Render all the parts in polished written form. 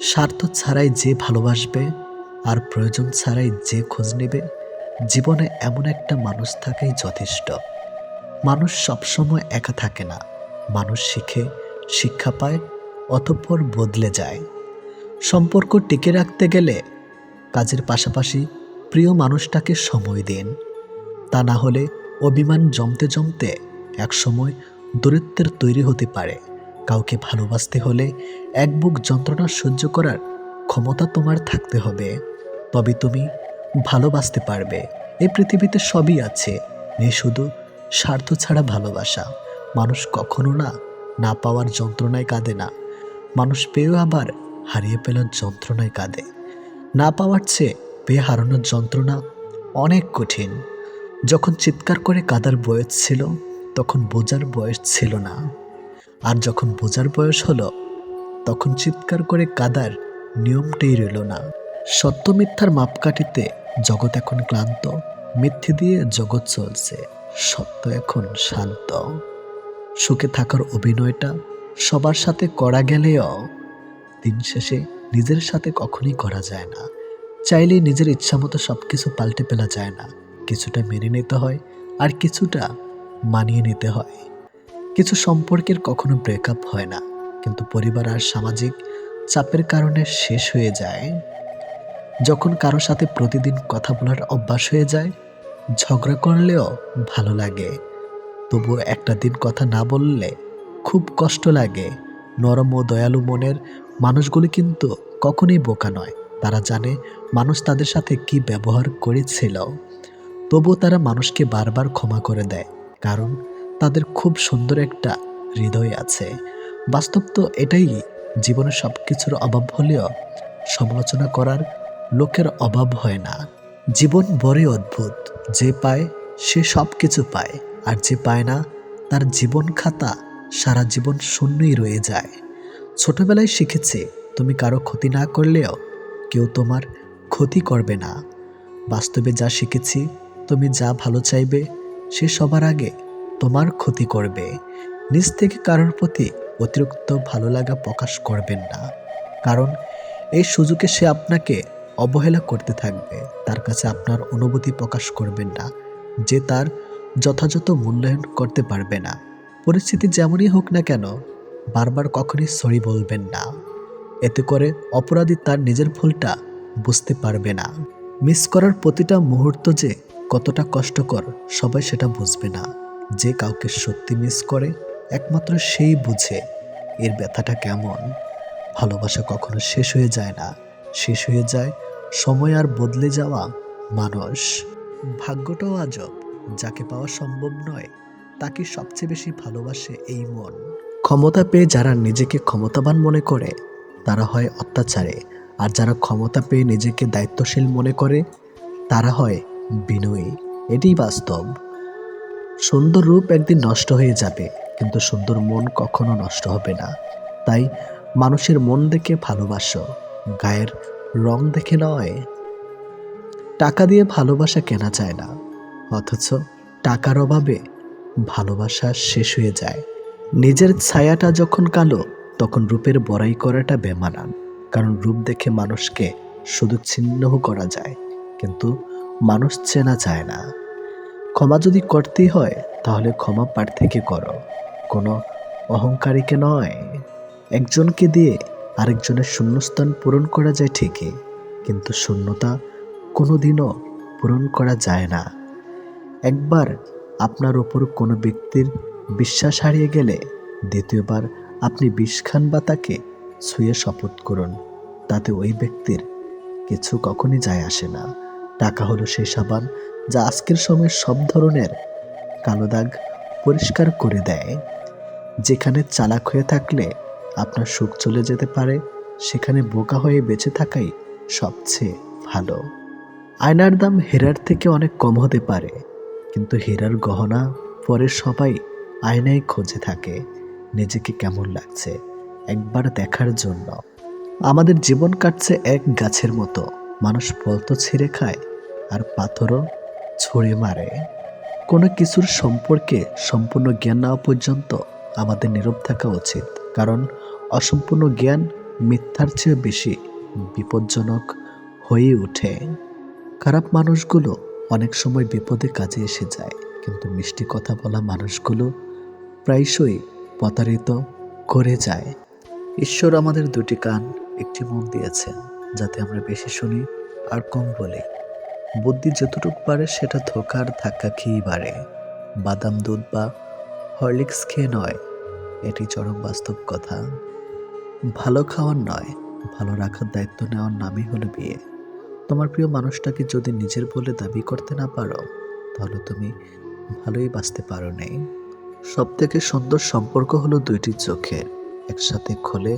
স্বার্থ ছাড়াই যে ভালোবাসবে আর প্রয়োজন ছাড়াই যে খোঁজ নেবে, জীবনে এমন একটা মানুষ থাকাই যথেষ্ট। মানুষ সবসময় একা থাকে না। মানুষ শিখে, শিক্ষা পায়, অতঃপর বদলে যায়। সম্পর্ক টিকে রাখতে গেলে কাজের পাশাপাশি প্রিয় মানুষটাকে সময় দিন। তা না হলে অভিমান জমতে জমতে একসময় দূরত্বের তৈরি হতে পারে। কাউকে ভালোবাসতে হলে এক বুক যন্ত্রণা সহ্য করার ক্ষমতা তোমার থাকতে হবে। তবে তুমি ভালোবাসতে পারবে। এই পৃথিবীতে সবই আছে, নেই শুধু স্বার্থ ছাড়া ভালোবাসা। মানুষ কখনো না পাওয়ার যন্ত্রণায় কাঁদে না। মানুষ পেয়েও আবার হারিয়ে ফেলার যন্ত্রণায় কাঁদে। না পাওয়ার চেয়ে পেয়ে হারানোর যন্ত্রণা অনেক কঠিন। যখন চিৎকার করে কাঁদার বয়স ছিল, তখন বোঝার বয়স ছিল না। আর যখন বোঝার বয়স হলো, তখন চিৎকার করে কাঁদার নিয়মটাই রইল না। সত্য মিথ্যার মাপকাঠিতে জগৎ এখন ক্লান্ত। মিথ্যে দিয়ে জগৎ চলছে, সত্য এখন শান্ত। সুখে থাকার অভিনয়টা সবার সাথে করা গেলেও দিন শেষে নিজের সাথে কখনই করা যায় না। চাইলেই নিজের ইচ্ছামতো সবকিছু পাল্টে ফেলা যায় না। কিছুটা মেনে নিতে হয়, আর কিছুটা মানিয়ে নিতে হয়। কিছু সম্পর্কের কখনো ব্রেকআপ হয় না, কিন্তু পরিবার আর সামাজিক চাপের কারণে শেষ হয়ে যায়। যখন কারো সাথে প্রতিদিন কথা বলার অভ্যাস হয়ে যায়, ঝগড়া করলেও ভালো লাগে। তবুও একটা দিন কথা না বললে খুব কষ্ট লাগে। নরম ও দয়ালু মনের মানুষগুলি কিন্তু কখনোই বোকা নয়। তারা জানে মানুষ তাদের সাথে কি ব্যবহার করেছিল, তবুও তারা মানুষকে বারবার ক্ষমা করে দেয়, কারণ তাদের খুব সুন্দর একটা হৃদয় আছে। বাস্তব তো এটাই। জীবনে সব কিছুর অভাব হলেও সমালোচনা করার লোকের অভাব হয় না। জীবন বড়ই অদ্ভুত। যে পায় সে সব কিছু পায়, আর যে পায় না তার জীবন খাতা সারা জীবন শূন্যই রয়ে যায়। ছোটবেলায় শিখেছি, তুমি কারো ক্ষতি না করলেও কেউ তোমার ক্ষতি করবে না। বাস্তবে যা শিখেছি, তুমি যা ভালো চাইবে সে সবার আগে তোমার ক্ষতি করবে। নিজ থেকে কারোর প্রতি অতিরিক্ত ভালো লাগা প্রকাশ করবেন না, কারণ এই সুযোগে সে আপনাকে অবহেলা করতে থাকবে। তার কাছে আপনার অনুভূতি প্রকাশ করবেন না, যে তার যথাযথ মূল্যায়ন করতে পারবে না। পরিস্থিতি যেমনই হোক না কেন, বারবার কখনই সরি বলবেন না। এতে করে অপরাধী তার নিজের ভুলটা বুঝতে পারবে না। মিস করার প্রতিটা মুহূর্ত যে কতটা কষ্টকর, সবাই সেটা বুঝবে না। যে কাউকে সত্যি মিস করে, একমাত্র সেই বুঝে এর ব্যথাটা কেমন। ভালোবাসা কখনো শেষ হয়ে যায় না, শেষ হয়ে যায় সময় আর বদলে যাওয়া মানুষ। ভাগ্যটাও আজব, যাকে পাওয়া সম্ভব নয় তাকে সবচেয়ে বেশি ভালোবাসে এই মন। ক্ষমতা পেয়ে যারা নিজেকে ক্ষমতাবান মনে করে তারা হয় অত্যাচারে, আর যারা ক্ষমতা পেয়ে নিজেকে দায়িত্বশীল মনে করে তারা হয় বিনয়ী। এটাই বাস্তব। সুন্দর রূপ একদিন নষ্ট হয়ে যাবে, কিন্তু সুন্দর মন কখনো নষ্ট হবে না। তাই মানুষের মন দেখে ভালোবাসো, গায়ের রং দেখে নয়। টাকা দিয়ে ভালোবাসা কেনা যায় না, অথচ টাকার অভাবে ভালোবাসা শেষ হয়ে যায়। নিজের ছায়াটা যখন কালো, তখন রূপের বড়াই করাটা বেমানান। কারণ রূপ দেখে মানুষকে শুধু ছিন্ন করা যায়, কিন্তু মানুষ চেনা যায় না। ক্ষমা যদি করতেই হয়, তাহলে ক্ষমা পার থেকে করো, কোনো অহংকারীকে নয়। একজনকে দিয়ে আরেকজনের শূন্যস্থান পূরণ করা যায় ঠিকই, কিন্তু শূন্যতা কোনোদিনও পূরণ করা যায় না। একবার আপনার ওপর কোনো ব্যক্তির বিশ্বাস হারিয়ে গেলে দ্বিতীয়বার আপনি বিষ খান বা তাকে ছুঁয়ে শপথ করুন, তাতে ওই ব্যক্তির কিছু কখনই যায় আসে না। টাকা হলো সেই সাবান যা আজকের সময় সব ধরনের কালো দাগ পরিষ্কার করে দেয়। যেখানে চালাক হয়ে থাকলে আপনার সুখ চলে যেতে পারে, সেখানে বোকা হয়ে বেঁচে থাকাই সবচেয়ে ভালো। আয়নার দাম হীরার থেকে অনেক কম হতে পারে, কিন্তু হীরার গহনা পরে সবাই আয়নায় খুঁজে থাকে নিজেকে কেমন লাগছে একবার দেখার জন্য। আমাদের জীবন কাটছে এক গাছের মতো, মানুষ ফল তো ছিঁড়ে খায় আর পাথরও ছুঁড়ে মারে। কোনো কিছুর সম্পর্কে সম্পূর্ণ জ্ঞান নেওয়া পর্যন্ত আমাদের নীরব থাকা উচিত, কারণ অসম্পূর্ণ জ্ঞান মিথ্যার চেয়ে বেশি বিপজ্জনক হয়ে ওঠে। খারাপ মানুষগুলো অনেক সময় বিপদে কাজে এসে যায়, কিন্তু মিষ্টি কথা বলা মানুষগুলো প্রায়শই প্রতারিত করে যায়। ঈশ্বর আমাদের দুটি কান, একটি মন দিয়েছেন, যাতে আমরা বেশি শুনি আর কম বলি। বুদ্ধি যতটুকু পারে সেটা ধোকার ধাক্কা খেয়েই বাড়ে, বাদাম দুধ বা হরলিক্স খেয়ে নয়। এটি চরম বাস্তব কথা। ভালো খাওয়ার নয়, ভালো রাখার দায়িত্ব নেওয়ার নামই হলো বিয়ে। তোমার প্রিয় মানুষটাকে যদি নিজের বলে দাবি করতে না পারো, তাহলে তুমি ভালোই বাঁচতে পারো নি। সব থেকে সুন্দর সম্পর্ক হলো দুইটি চোখের, একসাথে খোলে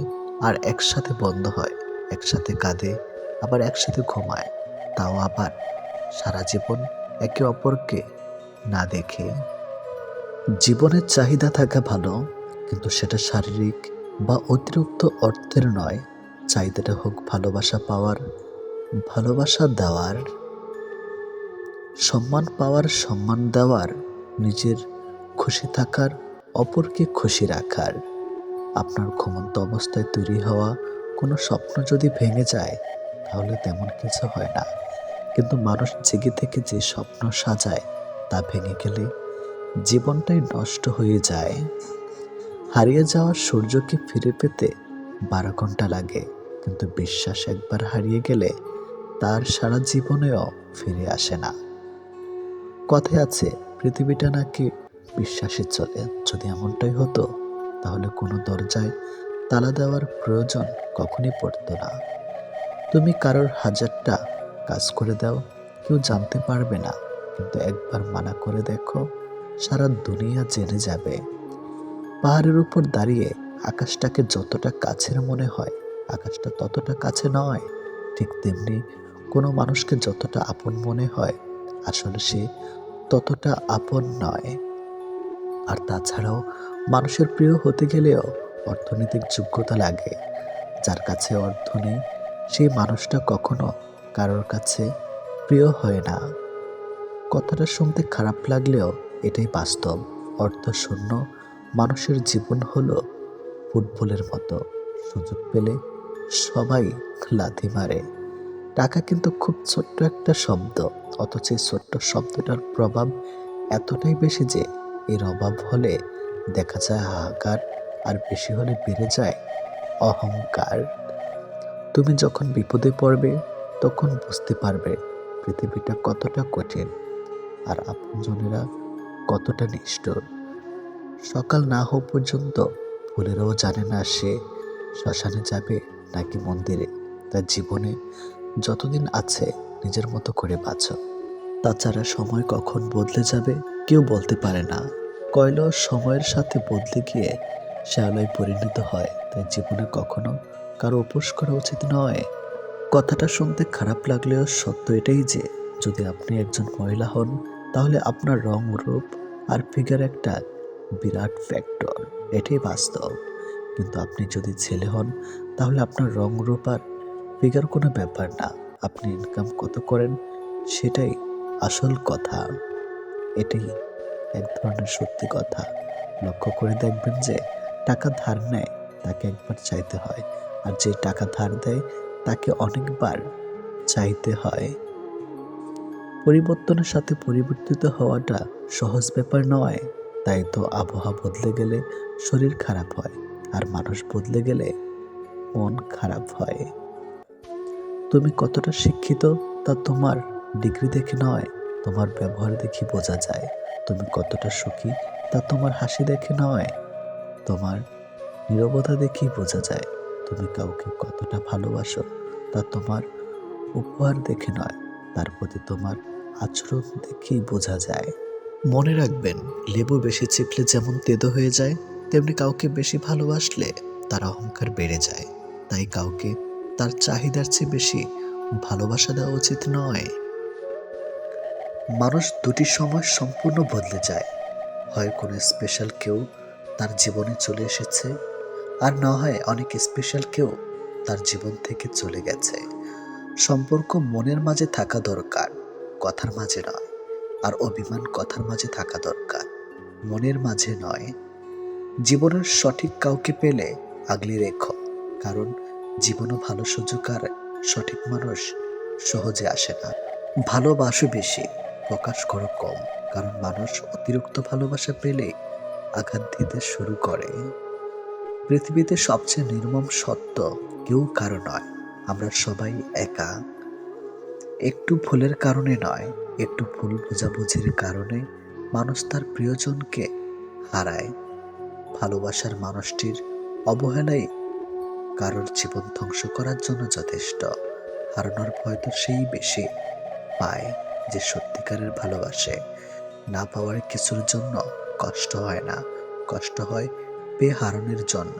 আর একসাথে বন্ধ হয়, একসাথে কাঁদে আবার একসাথে ঘুমায়, তাও আবার সারা জীবন একে অপরকে না দেখে। জীবনের চাহিদা থাকা ভালো, কিন্তু সেটা শারীরিক বা অতিরিক্ত অর্থের নয়। চাহিদাটা হোক ভালোবাসা পাওয়ার, ভালোবাসা দেওয়ার, সম্মান পাওয়ার, সম্মান দেওয়ার, নিজের খুশি থাকার, অপরকে খুশি রাখার। আপনার ঘুমন্ত অবস্থায় তৈরি হওয়া কোনো স্বপ্ন যদি ভেঙে যায়, তাহলে তেমন কিছু হয় না, কিন্তু মানুষ জেগে থেকে যে স্বপ্ন সাজায় তা ভেঙে গেলে জীবনটাই নষ্ট হয়ে যায়। হারিয়ে যাওয়া সূর্যকে ফিরে পেতে 12 ঘন্টা লাগে, কিন্তু বিশ্বাস একবার হারিয়ে গেলে তার সারা জীবনেও ফিরে আসে না। কথায় আছে পৃথিবীটা নাকি বিশ্বাসে চলে। যদি এমনটাই হতো, তাহলে কোনো দরজায় তালা দেওয়ার প্রয়োজন কখনই পড়তো না। তুমি কারোর 1000টা কাজ করে দাও, কেউ জানতে পারবে না, কিন্তু একবার মানা করে দেখো, সারা দুনিয়া জেনে যাবে। পাহাড়ের উপর দাঁড়িয়ে আকাশটাকে যতটা কাছের মনে হয়, আকাশটা ততটা কাছে নয়। ঠিক তেমনি কোনো মানুষকে যতটা আপন মনে হয়, আসলে সে ততটা আপন নয়। আর তাছাড়াও মানুষের প্রিয় হতে গেলেও অর্থনৈতিক যোগ্যতা লাগে। যার কাছে অর্থ নেই, সেই মানুষটা কখনো কারোর কাছে প্রিয় হয় না। কথাটা শুনতে খারাপ লাগলেও এটাই বাস্তব। অর্থশূন্য মানুষের জীবন হলো ফুটবলের মতো, সুযোগ পেলে সবাই লাথি মারে। টাকা কিন্তু খুব ছোট্ট একটা শব্দ, অথচ এই ছোট্ট শব্দটার প্রভাব এতটাই বেশি যে এর অভাব হলে দেখা যায় হাহাকার, আর বেশি হলে বেড়ে যায় অহংকার। তুমি যখন বিপদে পড়বে, তখন বুঝতে পারবে পৃথিবীটা কতটা কঠিন আর আপনজনেরা কতটা নিষ্ঠুর। সকাল না হওয়া পর্যন্ত ফুলেরাও জানে না সে শ্মশানে যাবে নাকি মন্দিরে। তার জীবনে যতদিন আছে নিজের মতো করে বাঁচো। তাছাড়া সময় কখন বদলে যাবে কেউ বলতে পারে না। কয়লা সময়ের সাথে বদলে গিয়ে শ্যাওলায় পরিণত হয়। তাই জীবনে কখনো কারো উপোস করা উচিত নয়। কথাটা শুনতে খারাপ লাগলেও সত্য এটাই যে, যদি আপনি একজন মহিলা হন, তাহলে আপনার রং, রূপ আর ফিগার একটা বিরাট ফ্যাক্টর, এটাই বাস্তব। কিন্তু আপনি যদি ছেলে হন, তাহলে আপনার রং, রূপ আর ফিগার কোনো ব্যাপার না। আপনি ইনকাম কত করেন সেটাই আসল কথা। এটাই এক ধরনের সত্যি কথা। লক্ষ্য করে দেখবেন যে টাকা ধার নেয় তাকে একবার চাইতে হয়, আর যে টাকা ধার দেয় তাকে অনেকবার চাইতে হয়। পরিবর্তনের সাথে পরিবর্তিত হওয়াটা সহজ ব্যাপার নয়। তাই তো আবহাওয়া বদলে গেলে শরীর খারাপ হয়, আর মানুষ বদলে গেলে মন খারাপ হয়। তুমি কতটা শিক্ষিত তা তোমার ডিগ্রি দেখে নয়, তোমার ব্যবহার দেখে বোঝা যায়। তুমি কতটা সুখী তা তোমার হাসি দেখে নয়, তোমার নীরবতা দেখেই বোঝা যায়। তুমি কাউকে কতটা ভালোবাসো তা তোমার উপহার দেখে নয়, তার প্রতি তোমার আচরণ দেখেই বোঝা যায়। মনে রাখবেন, লেবু বেশি চিপলে যেমন তেতো হয়ে যায়, তেমনি কাউকে বেশি ভালোবাসলে তার অহংকার বেড়ে যায়। তাই কাউকে তার চাহিদার চেয়ে বেশি ভালোবাসা দেওয়া উচিত নয়। মানুষ দুটি সময় সম্পূর্ণ বদলে যায়। হয় কোনো স্পেশাল কেউ তার জীবনে চলে এসেছে, আর না হয় অনেক স্পেশাল কেউ তার জীবন থেকে চলে গেছে। সম্পর্ক মনের মাঝে থাকা দরকার, কথার মাঝে নয়। আর অভিমান কথার মাঝে থাকা দরকার, মনের মাঝে নয়। জীবনের সঠিক কাউকে পেলে আগলে রেখো, কারণ জীবনও ভালো সুযোগ আর সঠিক মানুষ সহজে আসে না। ভালোবাসো বেশি, প্রকাশ করো কম, কারণ মানুষ অতিরিক্ত ভালোবাসা পেলে আঘাত দিতে শুরু করে। পৃথিবীতে সবচেয়ে নির্মম সত্য, কেউ কারো নয়, আমরা সবাই একা। একটু ভুলের কারণে নয়, একটু ভুল বোঝাবুঝির কারণে মানুষ তার প্রিয়জনকে হারায়। ভালোবাসার মানুষটির অবহেলাই কারোর জীবন ধ্বংস করার জন্য যথেষ্ট। হারানোর ভয় তো সেই বেশি পায় যে সত্যিকারের ভালোবাসে। না পাওয়ার কিছুর জন্য কষ্ট হয় না, কষ্ট হয় পেয়ে হারানোর জন্য।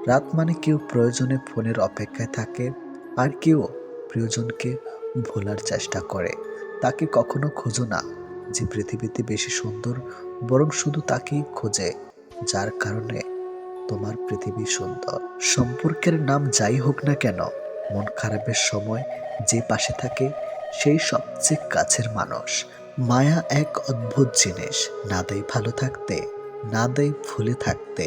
রাত মানে কেউ প্রয়োজনে ফোনের অপেক্ষায় থাকে, আর কেউ প্রিয়জনকে ভোলার চেষ্টা করে। তাকে কখনো খোঁজো না যে পৃথিবীতে বেশি সুন্দর, বরং শুধু তাকেই খোঁজে যার কারণে তোমার পৃথিবী সুন্দর। সম্পর্কের নাম যাই হোক না কেন, মন খারাপের সময় যে পাশে থাকে সেই সবচেয়ে কাছের মানুষ। মায়া এক অদ্ভুত জিনিস, না দেয় ভালো থাকতে, না দেয় ভুলে থাকতে।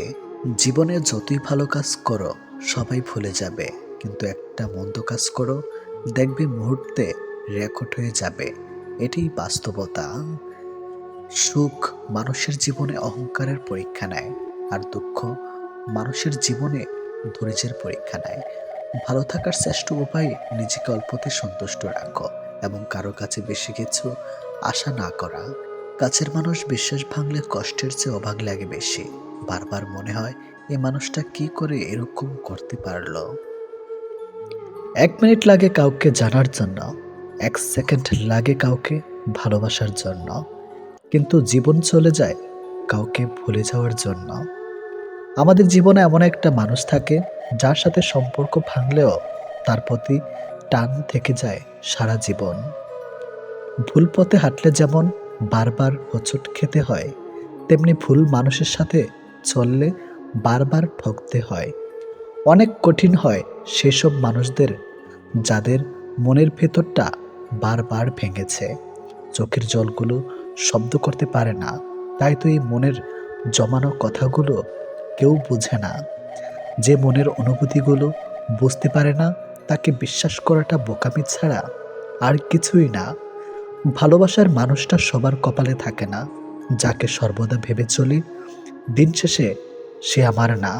জীবনে যতই ভালো কাজ করো সবাই ভুলে যাবে, কিন্তু একটা মন্দ কাজ করো, দেখবে মুহূর্তে রেকর্ড হয়ে যাবে। এটাই বাস্তবতা। সুখ মানুষের জীবনে অহংকারের পরীক্ষা নেয়, আর দুঃখ মানুষের জীবনে ধৈর্যের পরীক্ষা নেয়। ভালো থাকার শ্রেষ্ঠ উপায় নিজেকে অল্পতে সন্তুষ্ট রাখো এবং কারো কাছে বেশি কিছু আশা না করা। কাছের মানুষ বিশ্বাস ভাঙলে কষ্টের চেয়ে অবাক লাগে বেশি। বারবার মনে হয় এই মানুষটা কি করে এরকম করতে পারলো। 1 মিনিট লাগে কাউকে জানার জন্য, 1 সেকেন্ড লাগে কাউকে ভালোবাসার জন্য, কিন্তু জীবন চলে যায় কাউকে ভুলে যাওয়ার জন্য। আমাদের জীবনে এমন একটা মানুষ থাকে যার সাথে সম্পর্ক ভাঙলেও তার প্রতি টান থেকে যায় সারা জীবন। ভুল পথে হাঁটলে যেমন বারবার হোঁচট খেতে হয়, তেমনি ভুল মানুষের সাথে চললে বারবার ঠকতে হয়। অনেক কঠিন হয় সেসব মানুষদের যাদের মনের ভেতরটা বারবার ভেঙেছে। চোখের জলগুলো শব্দ করতে পারে না, তাই তো এই মনের জমানো কথাগুলো কেউ বুঝে না। যে মনের অনুভূতিগুলো বুঝতে পারে না, তাকে বিশ্বাস করাটা বোকামি ছাড়া আর কিছুই না। ভালোবাসার মানুষটা সবার কপালে থাকে না। যাকে সর্বদা ভেবে চলি দিন শেষে সে আমার না।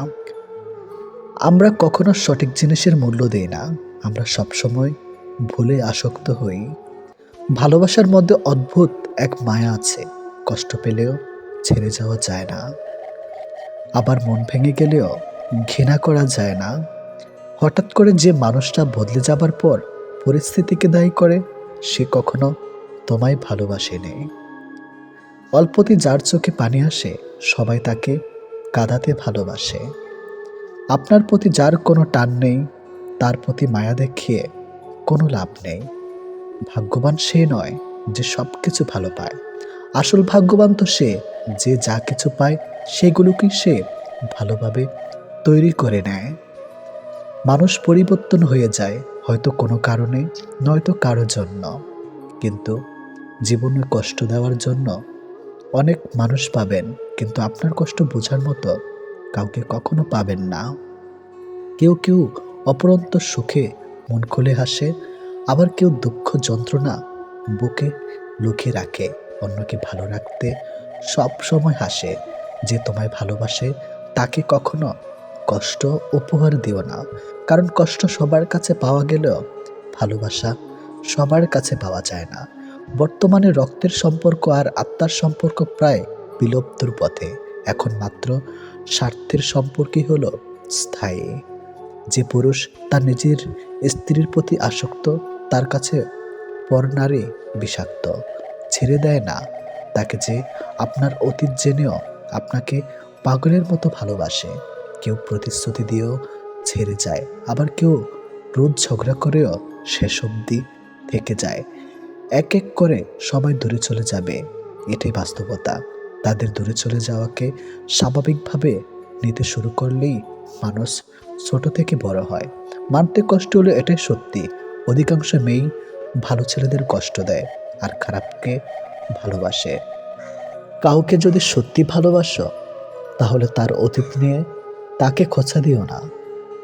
আমরা কখনো সঠিক জিনিসের মূল্য দেই না, আমরা সবসময় ভুলে আসক্ত হই। ভালোবাসার মধ্যে অদ্ভুত এক মায়া আছে, কষ্ট পেলেও ছেড়ে যাওয়া যায় না, আবার মন ভেঙে গেলেও ঘৃণা করা যায় না। হঠাৎ করে যে মানুষটা বদলে যাবার পর পরিস্থিতিকে দায়ী করে, সে কখনো তোমায় ভালোবাসেনি। অল্পতে যার চোখে পানি আসে, সবাই তাকে কাঁদাতে ভালোবাসে। আপনার প্রতি যার কোনো টান নেই, তার প্রতি মায়া দেখিয়ে কোনো লাভ নেই। ভাগ্যবান সে নয় যে সব কিছু ভালো পায়, আসল ভাগ্যবান তো সে যে যা কিছু পায় সেগুলোকে সে ভালোভাবে তৈরি করে নেয়। মানুষ পরিবর্তন হয়ে যায়, হয়তো কোনো কারণে, নয়তো কারো জন্য, কিন্তু জীবনে কষ্ট দেওয়ার জন্য অনেক মানুষ পাবেন, কিন্তু আপনার কষ্ট বোঝার মতো কাউকে কখনো পাবেন না। কেউ কেউ অপরন্ত সুখে মন খুলে হাসে, আবার কেউ দুঃখ যন্ত্রণা বুকে লুকিয়ে রাখে। অন্যকে ভালো রাখতে সব সময় হাসে। যে তোমায় ভালোবাসে তাকে কখনো কষ্ট উপহার দিও না, কারণ কষ্ট সবার কাছে পাওয়া গেলেও ভালোবাসা সবার কাছে পাওয়া যায় না। বর্তমানে রক্তের সম্পর্ক আর আত্মার সম্পর্ক প্রায় বিলুপ্তর পথে। এখন মাত্র স্বার্থের সম্পর্কই হলো স্থায়ী। যে পুরুষ তার নিজের স্ত্রীর প্রতি আসক্ত, তার কাছে পরনারী বিষাক্ত। ছেড়ে দেয় না তাকে যে আপনার অতীত জেনেও আপনাকে পাগলের মতো ভালোবাসে। কেউ প্রতিশ্রুতি দিয়েও ছেড়ে যায়, আবার কেউ রোজ ঝগড়া করেও শেষ অবধি থেকে যায়। এক এক করে সবাই দূরে চলে যাবে, এটাই বাস্তবতা। তাদের দূরে চলে যাওয়াকে স্বাভাবিকভাবে নিতে শুরু করলেই মানুষ ছোট থেকে বড় হয়। মানতে কষ্ট হলো, এটাই সত্যি। অধিকাংশ মেয়েই ভালো ছেলেদের কষ্ট দেয় আর খারাপকে ভালোবাসে। কাউকে যদি সত্যি ভালোবাসো, তাহলে তার অতীত নিয়ে তাকে খোঁচা দিও না।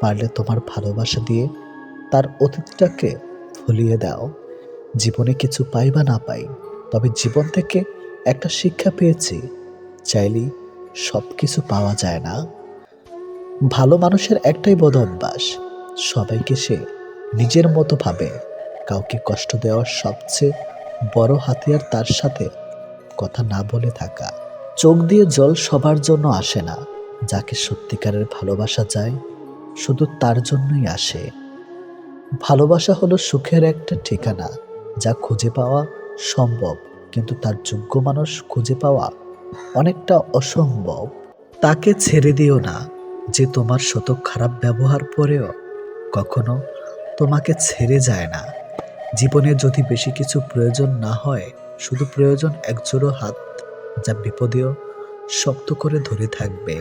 পারলে তোমার ভালোবাসা দিয়ে তার অতীতটাকে ভুলিয়ে দাও। জীবনে কিছু পাই বা না পাই, তবে জীবন থেকে একটা শিক্ষা পেয়েছি, চাইলেই সব কিছু পাওয়া যায় না। ভালো মানুষের একটাই বদ অভ্যাস, সবাইকে সে নিজের মতো ভাবে। কাউকে কষ্ট দেওয়ার সবচেয়ে বড় হাতিয়ার তার সাথে কথা না বলে থাকা। চোখ দিয়ে জল সবার জন্য আসে না, যাকে সত্যিকারের ভালোবাসা যায় শুধু তার জন্যই আসে। ভালোবাসা হলো সুখের একটা ঠিকানা, যা খুঁজে পাওয়া সম্ভব, কিন্তু তার যোগ্য মানুষ খুঁজে পাওয়া অনেকটা অসম্ভব। তাকে ছেড়ে দিও না, যে তোমার শত খারাপ ব্যবহার পরেও কখনো তোমাকে ছেড়ে যায় না। জীবনে যদি বেশি কিছু প্রয়োজন না হয়, শুধু প্রয়োজন একজোড়ো হাত, যা বিপদেও শক্ত করে ধরে থাকবে।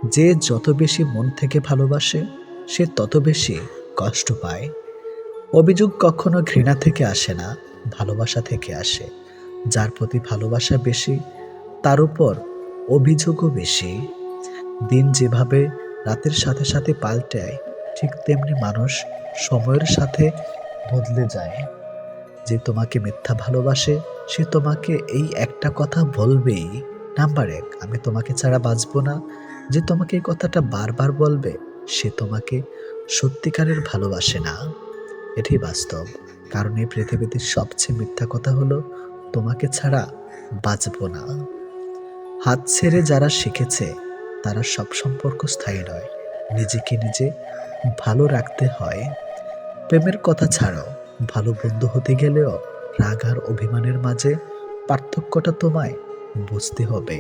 যে যত বেশি মন থেকে ভালোবাসে, সে তত বেশি কষ্ট পায়। অভিযোগ কখনো ঘৃণা থেকে আসে না, ভালোবাসা থেকে আসে। যার প্রতি ভালোবাসা বেশি, তার উপর অভিযোগও বেশি। দিন যেভাবে রাতের সাথে সাথে পাল্টায়, ঠিক তেমনি মানুষ সময়ের সাথে বদলে যায়। যে তোমাকে মিথ্যা ভালোবাসে, সে তোমাকে এই একটা কথা বলবেই, নাম্বার 1, আমি তোমাকে ছাড়া বাঁচবো না। যে তোমাকে এই কথাটা বারবার বলবে, সে তোমাকে সত্যিকারের ভালোবাসে না। এটাই বাস্তব। কারণ এই পৃথিবীতে সবচেয়ে মিথ্যা কথা হলো, তোমাকে ছাড়া বাঁচবো না। হাত ছেড়ে যারা শিখেছে, তারা সব সম্পর্ক স্থায়ী নয়। নিজেকে নিজে ভালো রাখতে হয়। প্রেমের কথা ছাড়ো, ভালো বন্ধু হতে গেলেও রাগ আর অভিমানের মাঝে পার্থক্যটা তোমায় বুঝতে হবে।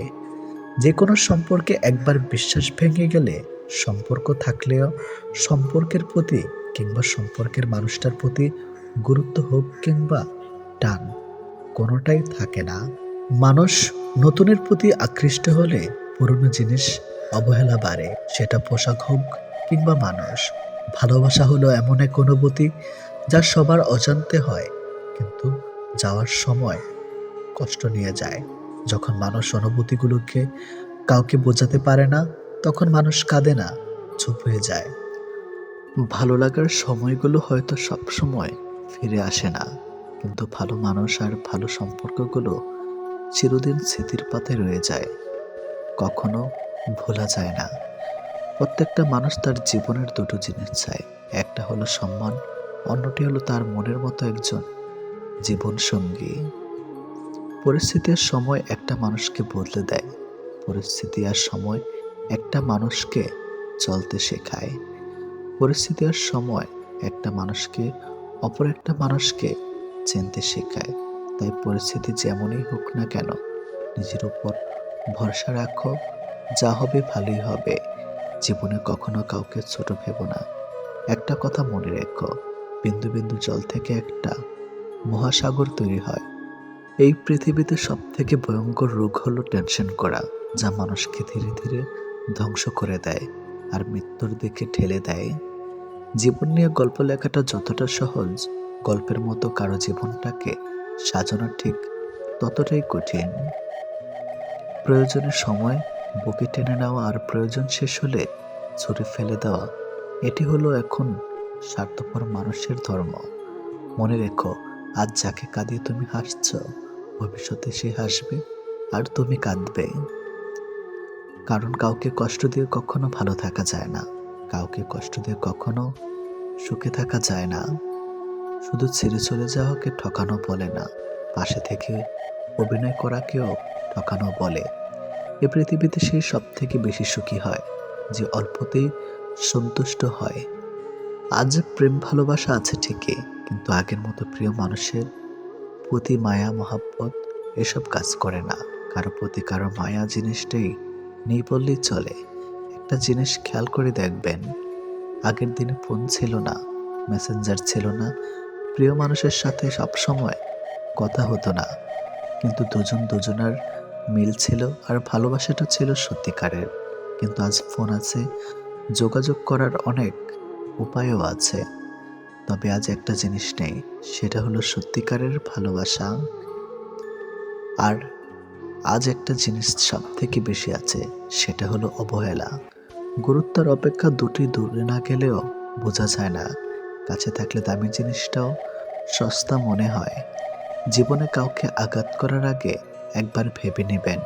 যে কোনো সম্পর্কে একবার বিশ্বাস ভেঙে গেলে, সম্পর্ক থাকলেও সম্পর্কের প্রতি কিংবা সম্পর্কের মানুষটার প্রতি গুরুত্ব হোক কিংবা টান, কোনোটাই থাকে না। মানুষ নতুনের প্রতি আকৃষ্ট হলে পুরনো জিনিস অবহেলা বাড়ে, সেটা পোশাক হোক কিংবা মানুষ। ভালোবাসা হলো এমন এক অনুভূতি, যা সবার অজান্তে হয়, কিন্তু যাওয়ার সময় কষ্ট নিয়ে যায়। যখন মানুষ অনুভূতিগুলোকে কাউকে বোঝাতে পারে না, তখন মানুষ কাঁদে না, চুপ হয়ে যায়। ভালো লাগার সময়গুলো হয়তো সব সময় ফিরে আসে না, কিন্তু ভালো মানুষ আর ভালো সম্পর্কগুলো চিরদিন স্মৃতির পাতায় রয়ে যায়, কখনো ভোলা যায় না। প্রত্যেকটা মানুষ তার জীবনের দুটো জিনিস চায়, একটা হলো সম্মান, অন্যটি হলো তার মনের মতো একজন জীবন সঙ্গী। পরিস্থিতি আর সময় একটা মানুষকে বদলে দেয়, পরিস্থিতি আর সময় একটা মানুষকে চলতে শেখায়। পরিস্থিতি আর সময় একটা মানুষকে অপর একটা মানুষকে চিনতে শেখায়। তাই পরিস্থিতি যেমনই হোক না কেন, নিজের উপর ভরসা রাখো, যা হবে ভালোই হবে। জীবনে কখনো কাউকে ছোট ভেবো না। একটা কথা মনে রেখো, বিন্দু বিন্দু জল থেকে একটা মহাসাগর তৈরি হয়। এই পৃথিবীতে সব থেকে ভয়ঙ্কর রোগ হলো টেনশন করা, যা মানুষকে ধীরে ধীরে ধ্বংস করে দেয় আর মৃত্যুর দিকে ঠেলে দেয়। জীবন নিয়ে গল্প লেখাটা যতটা সহজ, গল্পের মতো কারো জীবনটাকে সাজানো ঠিক ততটাই কঠিন। প্রয়োজনের সময় বুকে টেনে নেওয়া আর প্রয়োজন শেষ হলে ছুঁড়ে ফেলে দেওয়া, এটি হলো এখন স্বার্থপর মানুষের ধর্ম। মনে রেখো, আজ যাকে কাঁদিয়ে তুমি হাসছ, ভবিষ্যতে সে হাসবে আর তুমি কাঁদবে। কারণ কাউকে কষ্ট দিয়ে কখনো ভালো থাকা যায় না, কাউকে কষ্ট দিয়ে কখনো সুখে থাকা যায় না। শুধু ছেড়ে চলে যাওয়াকে ঠকানো বলে না, পাশে থেকে অভিনয় করাকেও ঠকানো বলে। এ পৃথিবীতে সেই সব থেকে বেশি সুখী হয়, যে অল্পতেই সন্তুষ্ট হয়। আজ প্রেম ভালোবাসা আছে ঠিকই, কিন্তু আগের মতো প্রিয় মানুষের প্রতি মায়া মহাব্বত এসব কাজ করে না। কারো প্রতি কারো মায়া জিনিসটাই নেই বললেই চলে। একটা জিনিস খেয়াল করে দেখবেন, আগের দিনে ফোন ছিল না, মেসেঞ্জার ছিল না, প্রিয় মানুষের সাথে সবসময় কথা হতো না, কিন্তু দুজন দুজনার মিল ছিল আর ভালোবাসাটা ছিল সত্যিকারের। কিন্তু আজ ফোন আছে, যোগাযোগ করার অনেক উপায়ও আছে, তবে আজ একটা জিনিস নেই, সেটা হলো সত্যিকারের ভালোবাসা। আর আজ একটা জিনিস সব থেকে বেশি আছে, সেটা হলো অবহেলা। গুরুত্বের অপেক্ষা দুটি দূরে না গেলেও বোঝা যায় না। কাছে থাকলে দামি জিনিসটাও সস্তা মনে হয়। জীবনে কাউকে আঘাত করার আগে একবার ভেবে নেবেন,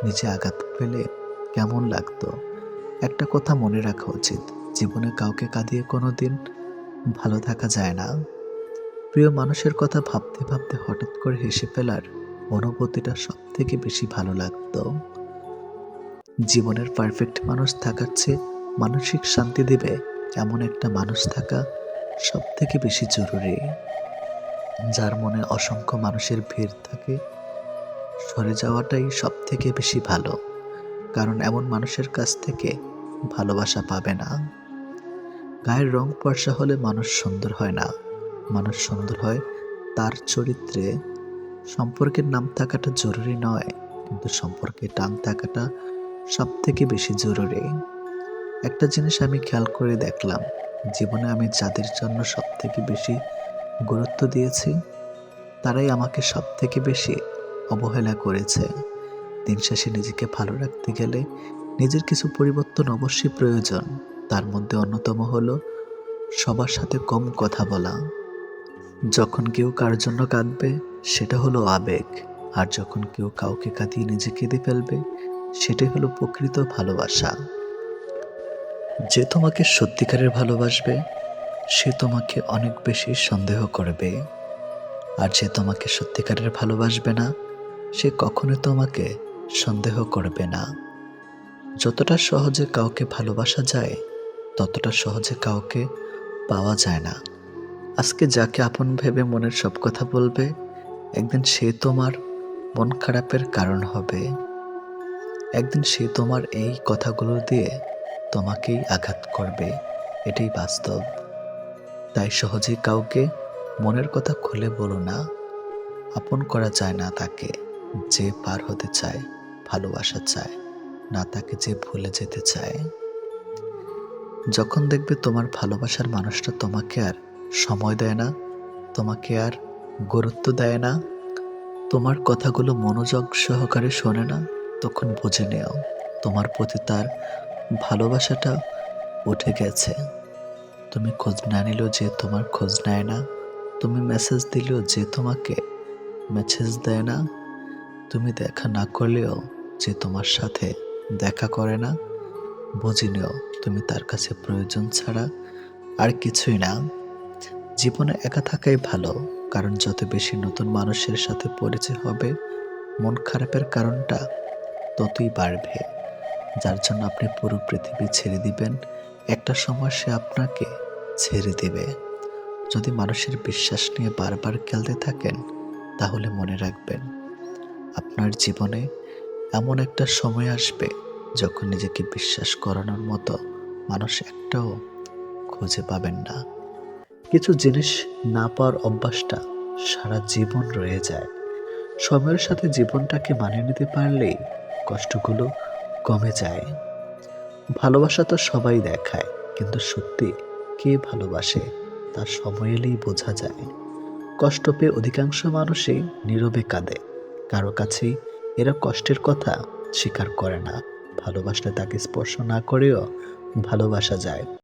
নিজে আঘাত পেলে কেমন লাগতো। একটা কথা মনে রাখা উচিত, জীবনে কাউকে কাঁদিয়ে কোনোদিন ভালো থাকা যায় না। প্রিয় মানুষের কথা ভাবতে ভাবতে হঠাৎ করে হেসে ফেলার অনুভূতিটা সব থেকে বেশি ভালো লাগতো। জীবনের পারফেক্ট মানুষ থাকার চেয়ে মানসিক শান্তি দেবে এমন একটা মানুষ থাকা সব থেকে বেশি জরুরি। যার মনে অসংখ্য মানুষের ভিড় থাকে, সরে যাওয়াটাই সব থেকে বেশি ভালো। কারণ এমন মানুষের কাছ থেকে ভালোবাসা পাবে না। গায়ের রং ফর্সা হলে মানুষ সুন্দর হয় না, মানুষ সুন্দর হয় তার চরিত্রে। সম্পর্কের নাম থাকাটা জরুরি নয়, কিন্তু সম্পর্কে টান থাকাটা সব থেকে বেশি জরুরি। একটা জিনিস আমি খেয়াল করে দেখলাম, জীবনে আমি যাদের জন্য সব থেকে বেশি গুরুত্ব দিয়েছি, তারাই আমাকে সব থেকে বেশি অবহেলা করেছে। দিন শেষে নিজেকে ভালো রাখতে গেলে নিজের কিছু পরিবর্তন অবশ্যই প্রয়োজন। তার মধ্যে অন্যতম হলো সবার সাথে কম কথা বলা। যখন কেউ কার জন্য কাঁদবে সেটা হলো আবেগ, আর যখন কেউ কাউকে কাঁদিয়ে নিজে কেঁদে ফেলবে সেটাই হলো প্রকৃত ভালোবাসা। যে তোমাকে সত্যিকারের ভালোবাসবে সে তোমাকে অনেক বেশি সন্দেহ করবে, আর যে তোমাকে সত্যিকারের ভালোবাসবে না সে কখনো তোমাকে সন্দেহ করবে না। যতটা সহজে কাউকে ভালোবাসা যায় ততটা সহজে কাউকে পাওয়া যায় না। আজকে যাকে আপন ভেবে মনের সব কথা বলবে, একদিন সে তোমার মন খারাপের কারণ হবে। একদিন সে তোমার এই কথাগুলো দিয়ে তোমাকেই আঘাত করবে, এটাই বাস্তব। তাই সহজেই কাউকে মনের কথা খুলে বলো না। আপন করা যায় না তাকে যে পার হতে চায়, ভালোবাসা চায় না তাকে যে ভুলে যেতে চায়। যখন দেখবে তোমার ভালোবাসার মানুষটা তোমাকে আর সময় দেয় না, তোমাকে আর গুরুত্ব দেয় না, তোমার কথাগুলো মনোযোগ সহকারে শোনে না, তখন বুঝে নেও তোমার প্রতি তার ভালোবাসাটা উঠে গেছে। তুমি খোঁজ না নিলেও যে তোমার খোঁজ নেয় না, তুমি মেসেজ দিলেও যে তোমাকে মেসেজ দেয় না, তুমি দেখা না করলেও যে তোমার সাথে দেখা করে না, বুঝে নিও তুমি তার কাছে প্রয়োজন ছাড়া আর কিছুই না। জীবনে একা থাকাই ভালো, কারণ যত বেশি নতুন মানুষের সাথে পরিচয় হবে মন খারাপের কারণটা ততই বাড়বে। যার জন্য আপনি পুরো পৃথিবী ছেড়ে দিবেন, একটা সময় সে আপনাকে ছেড়ে দেবে। যদি মানুষের বিশ্বাস নিয়ে বারবার খেলতে থাকেন তাহলে মনে রাখবেন আপনার জীবনে এমন একটা সময় আসবে যখন নিজেকে বিশ্বাস করানোর মতো মানুষ একটাও খুঁজে পাবেন না। কিছু জিনিস না পাওয়ার অভ্যাসটা সারা জীবন রয়ে যায়। সময়ের সাথে জীবনটাকে মানিয়ে নিতে পারলেই কষ্টগুলো কমে যায়। ভালোবাসা তো সবাই দেখায়, কিন্তু সত্যি কে ভালোবাসে তা সময় এলেই বোঝা যায়। কষ্ট পেয়ে অধিকাংশ মানুষই নীরবে কাঁদে, কারো কাছেই এরা কষ্টের কথা স্বীকার করে না। ভালোবাসলে তাকে স্পর্শ না করেও ভালোবাসা যায়।